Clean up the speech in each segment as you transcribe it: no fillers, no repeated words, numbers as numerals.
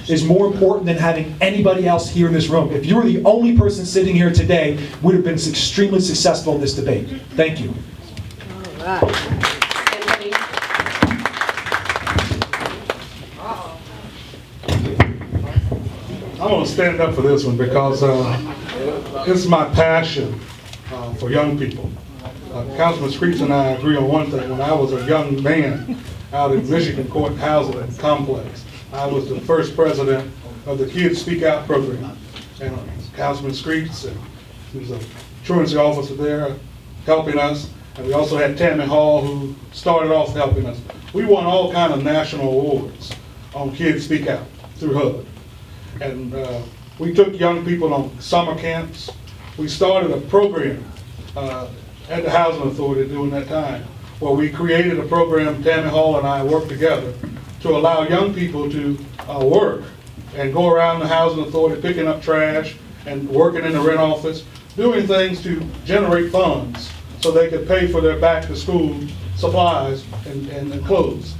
is more important than having anybody else here in this room. If you were the only person sitting here today, we would have been extremely successful in this debate. Thank you. All right. I'm going to stand up for this one because it's my passion for young people. Councilman Screech and I agree on one thing. When I was a young man out in Michigan Court Housing Complex, I was the first president of the Kids Speak Out program. And Councilman Screech, who was a truancy officer there, helping us. And we also had Tammy Hall, who started off helping us. We won all kind of national awards on Kids Speak Out through HUD. And we took young people on summer camps. We started a program at the Housing Authority during that time, where we created a program, Tammy Hall and I worked together, to allow young people to work and go around the Housing Authority picking up trash and working in the rent office, doing things to generate funds so they could pay for their back to school supplies and clothes.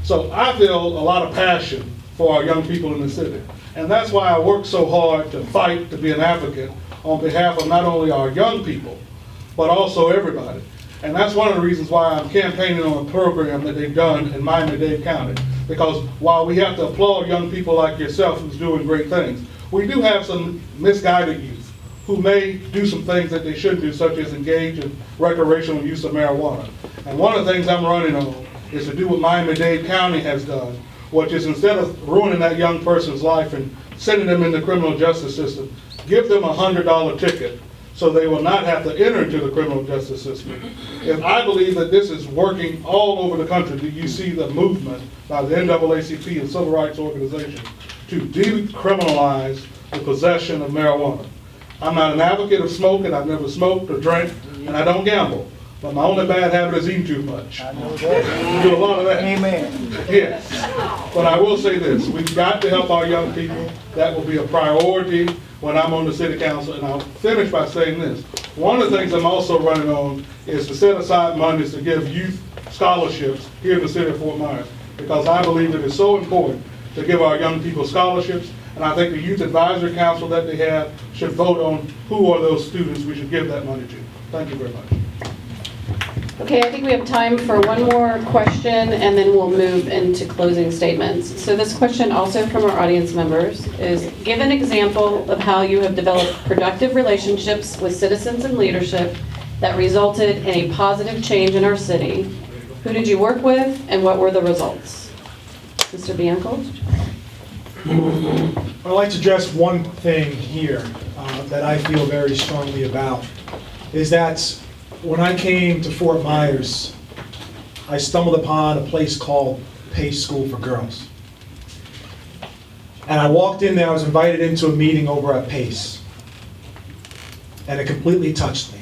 So I feel a lot of passion for our young people in the city. And that's why I work so hard to fight to be an advocate on behalf of not only our young people, but also everybody. And that's one of the reasons why I'm campaigning on a program that they've done in Miami-Dade County. Because while we have to applaud young people like yourself who's doing great things, we do have some misguided youth who may do some things that they shouldn't do, such as engage in recreational use of marijuana. And one of the things I'm running on is to do what Miami-Dade County has done, which is instead of ruining that young person's life and sending them in the criminal justice system, give them a $100 ticket so they will not have to enter into the criminal justice system. And I believe that this is working all over the country. Do you see the movement by the NAACP and civil rights organizations to decriminalize the possession of marijuana? I'm not an advocate of smoking. I've never smoked or drank, and I don't gamble. But my only bad habit is eating too much. I know that. We do a lot of that. Amen. Yes. But I will say this. We've got to help our young people. That will be a priority when I'm on the city council. And I'll finish by saying this. One of the things I'm also running on is to set aside monies to give youth scholarships here in the city of Fort Myers. Because I believe it is so important to give our young people scholarships. And I think the Youth Advisory Council that they have should vote on who are those students we should give that money to. Thank you very much. Okay, I think we have time for one more question, and then we'll move into closing statements. So this question, also from our audience members, is give an example of how you have developed productive relationships with citizens and leadership that resulted in a positive change in our city. Who did you work with, and what were the results? Mr. Bianco? I'd like to address one thing here that I feel very strongly about, is that when I came to Fort Myers, I stumbled upon a place called Pace School for Girls. And I walked in there, I was invited into a meeting over at Pace. And it completely touched me.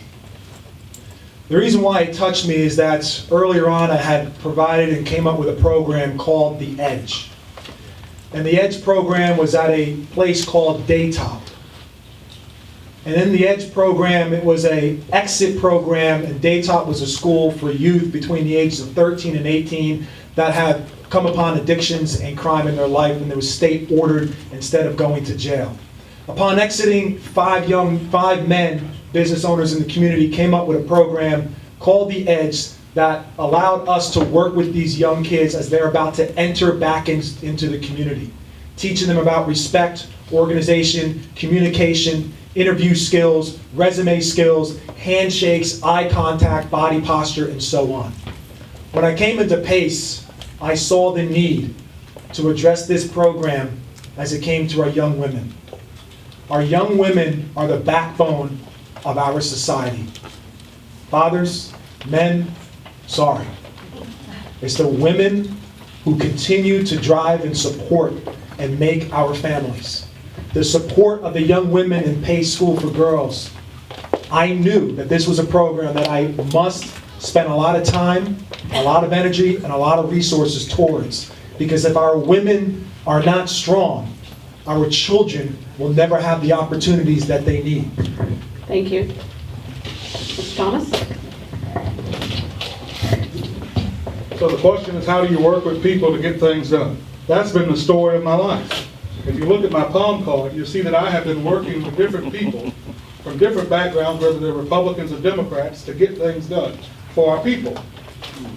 The reason why it touched me is that earlier on I had provided and came up with a program called The Edge. And the Edge program was at a place called Daytop. And in the Edge program, it was an exit program, and Daytop was a school for youth between the ages of 13 and 18 that had come upon addictions and crime in their life, and they were state ordered instead of going to jail. Upon exiting, five men, business owners in the community, came up with a program called The Edge that allowed us to work with these young kids as they're about to enter back into the community, teaching them about respect, organization, communication, interview skills, resume skills, handshakes, eye contact, body posture, and so on. When I came into PACE, I saw the need to address this program as it came to our young women. Our young women are the backbone of our society. Fathers, men, sorry. It's the women who continue to drive and support and make our families. The support of the young women in Pace School for Girls. I knew that this was a program that I must spend a lot of time, a lot of energy, and a lot of resources towards. Because if our women are not strong, our children will never have the opportunities that they need. Thank you. Mr. Thomas? So the question is, how do you work with people to get things done? That's been the story of my life. If you look at my palm card, you'll see that I have been working with different people from different backgrounds, whether they're Republicans or Democrats, to get things done for our people.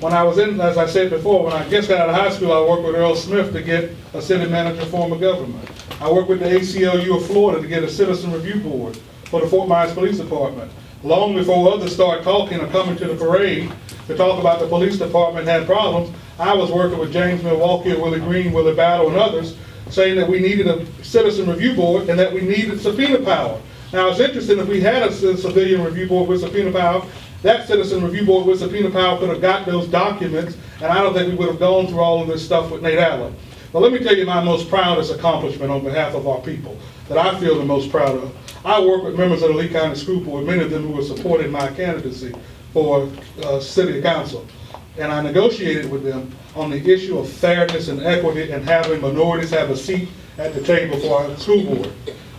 When I was in, as I said before, when I just got out of high school, I worked with Earl Smith to get a city manager form of government. I worked with the ACLU of Florida to get a citizen review board for the Fort Myers Police Department. Long before others start talking or coming to the parade to talk about the police department had problems, I was working with James Milwaukee, Willie Green, Willie Battle, and others, saying that we needed a citizen review board and that we needed subpoena power. Now, it's interesting, if we had a civilian review board with subpoena power, that citizen review board with subpoena power could have got those documents, and I don't think we would have gone through all of this stuff with Nate Allen. But let me tell you my most proudest accomplishment on behalf of our people, that I feel the most proud of. I work with members of the Lee County School Board, many of them who were supporting my candidacy for city council. And I negotiated with them on the issue of fairness and equity and having minorities have a seat at the table for our school board.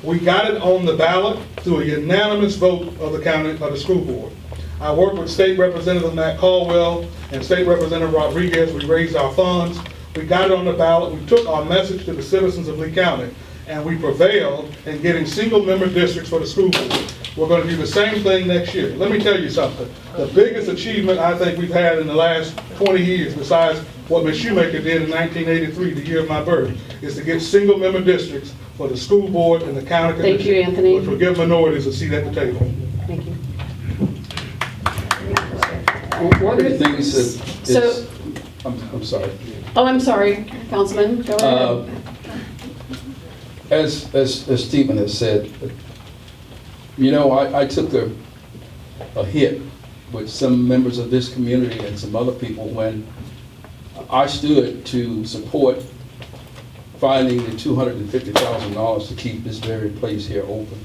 We got it on the ballot through a unanimous vote of the school board. I worked with State Representative Matt Caldwell and State Representative Rodriguez. We raised our funds. We got it on the ballot. We took our message to the citizens of Lee County, and we prevailed in getting single-member districts for the school board. We're going to do the same thing next year. Let me tell you something. The biggest achievement I think we've had in the last 20 years, besides what Ms. Shoemaker did in 1983, the year of my birth, is to get single-member districts for the school board and the county commission. Thank you, Anthony. Which will give minorities a seat at the table. Thank you. One of the things that So- I'm sorry. Oh, I'm sorry, Councilman, go ahead. As Stephen has said, you know, I took a hit with some members of this community and some other people when I stood to support finding the $250,000 to keep this very place here open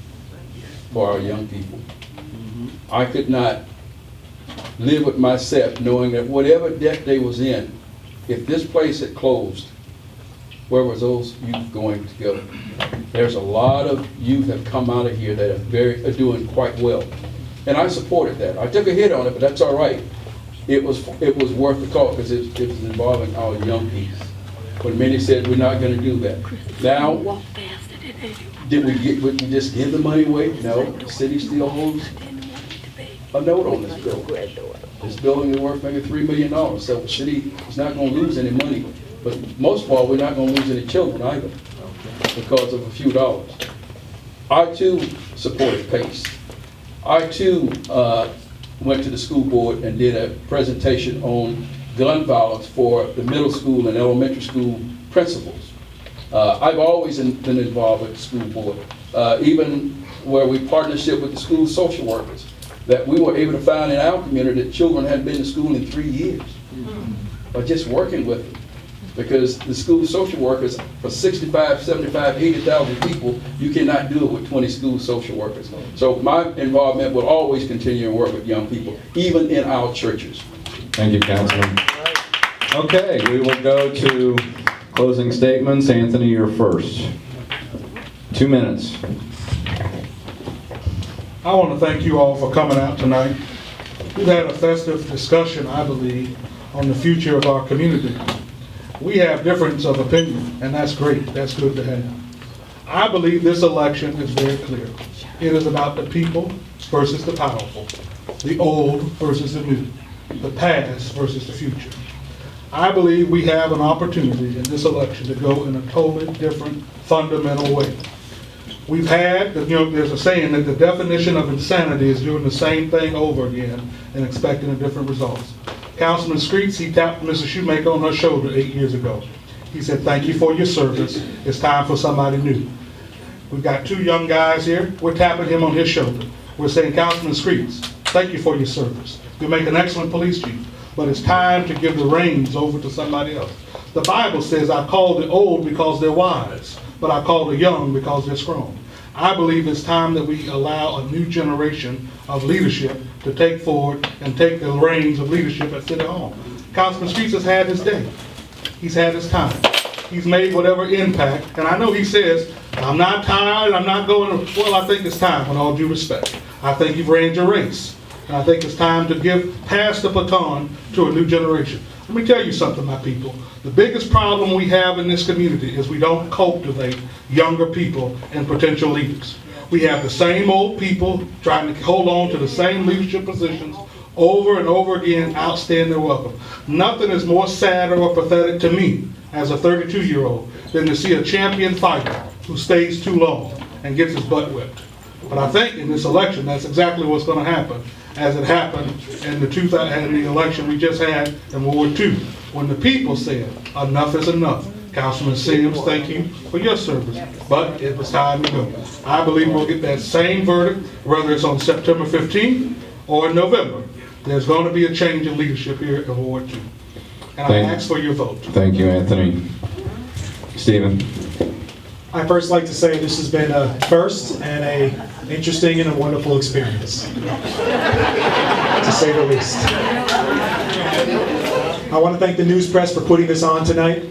for our young people. I could not live with myself knowing that whatever debt they was in, if this place had closed, where was those youth going to go? There's a lot of youth have come out of here that are doing quite well. And I supported that. I took a hit on it, but that's all right. It was worth the call because it was involving our young people. When many said we're not going to do that. Now, did we just give the money away? No, the city still holds a note on this building. This building is worth maybe $3 million, so the city is not going to lose any money. But most of all, we're not going to lose any children either because of a few dollars. I too supported PACE. I too went to the school board and did a presentation on gun violence for the middle school and elementary school principals. I've always been involved with the school board, even where we partnership with the school social workers, that we were able to find in our community that children hadn't been to school in 3 years, by just working with them. Because the school social workers, for 65, 75, 80,000 people, you cannot do it with 20 school social workers. So my involvement will always continue to work with young people, even in our churches. Thank you, Councilman. Okay, we will go to closing statements. Anthony, you're first. 2 minutes. I want to thank you all for coming out tonight. We've had a festive discussion, I believe, on the future of our community. We have difference of opinion, and that's great. That's good to have. I believe this election is very clear. It is about the people versus the powerful, the old versus the new, the past versus the future. I believe we have an opportunity in this election to go in a totally different, fundamental way. We've had, there's a saying that the definition of insanity is doing the same thing over again and expecting a different results. Councilman Streets, he tapped Mrs. Shoemaker on her shoulder 8 years ago. He said, thank you for your service. It's time for somebody new. We've got 2 young guys here. We're tapping him on his shoulder. We're saying, Councilman Streets, thank you for your service. You make an excellent police chief, but it's time to give the reins over to somebody else. The Bible says, I call the old because they're wise, but I call the young because they're strong. I believe it's time that we allow a new generation of leadership to take forward and take the reins of leadership at City Hall. Councilman Streets has had his day. He's had his time. He's made whatever impact, and I know he says, I'm not tired, I'm not going to, well, I think it's time, with all due respect. I think you've ran your race, and I think it's time to pass the baton to a new generation. Let me tell you something, my people. The biggest problem we have in this community is we don't cultivate younger people and potential leaders. We have the same old people trying to hold on to the same leadership positions over and over again, outstaying their welcome. Nothing is more sad or pathetic to me as a 32-year-old than to see a champion fighter who stays too long and gets his butt whipped. But I think in this election, that's exactly what's going to happen, as it happened in the election we just had in World War II, when the people said, enough is enough. Councilman Sims, thank you for your service, but it was time to go. I believe we'll get that same verdict, whether it's on September 15th or in November. There's going to be a change in leadership here in World War II. And I ask for your vote. Thank you, Anthony. Stephen? I first like to say this has been a first and a interesting and a wonderful experience, to say the least. I want to thank the Newspress for putting this on tonight.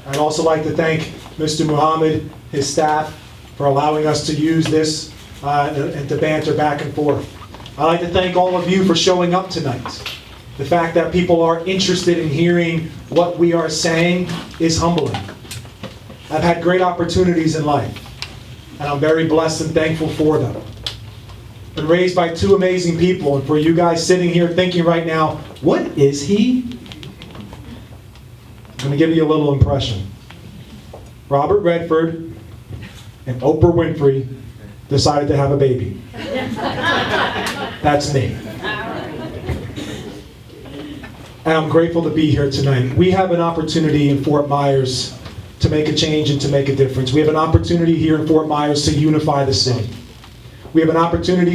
I'd also like to thank Mr. Muhammad, his staff, for allowing us to use this and to banter back and forth. I'd like to thank all of you for showing up tonight. The fact that people are interested in hearing what we are saying is humbling. I've had great opportunities in life, and I'm very blessed and thankful for them. Been raised by two amazing people, and for you guys sitting here thinking right now, what is he? I'm going to give you a little impression. Robert Redford and Oprah Winfrey decided to have a baby. That's me. And I'm grateful to be here tonight. We have an opportunity in Fort Myers to make a change and to make a difference. We have an opportunity here in Fort Myers to unify the city. We have an opportunity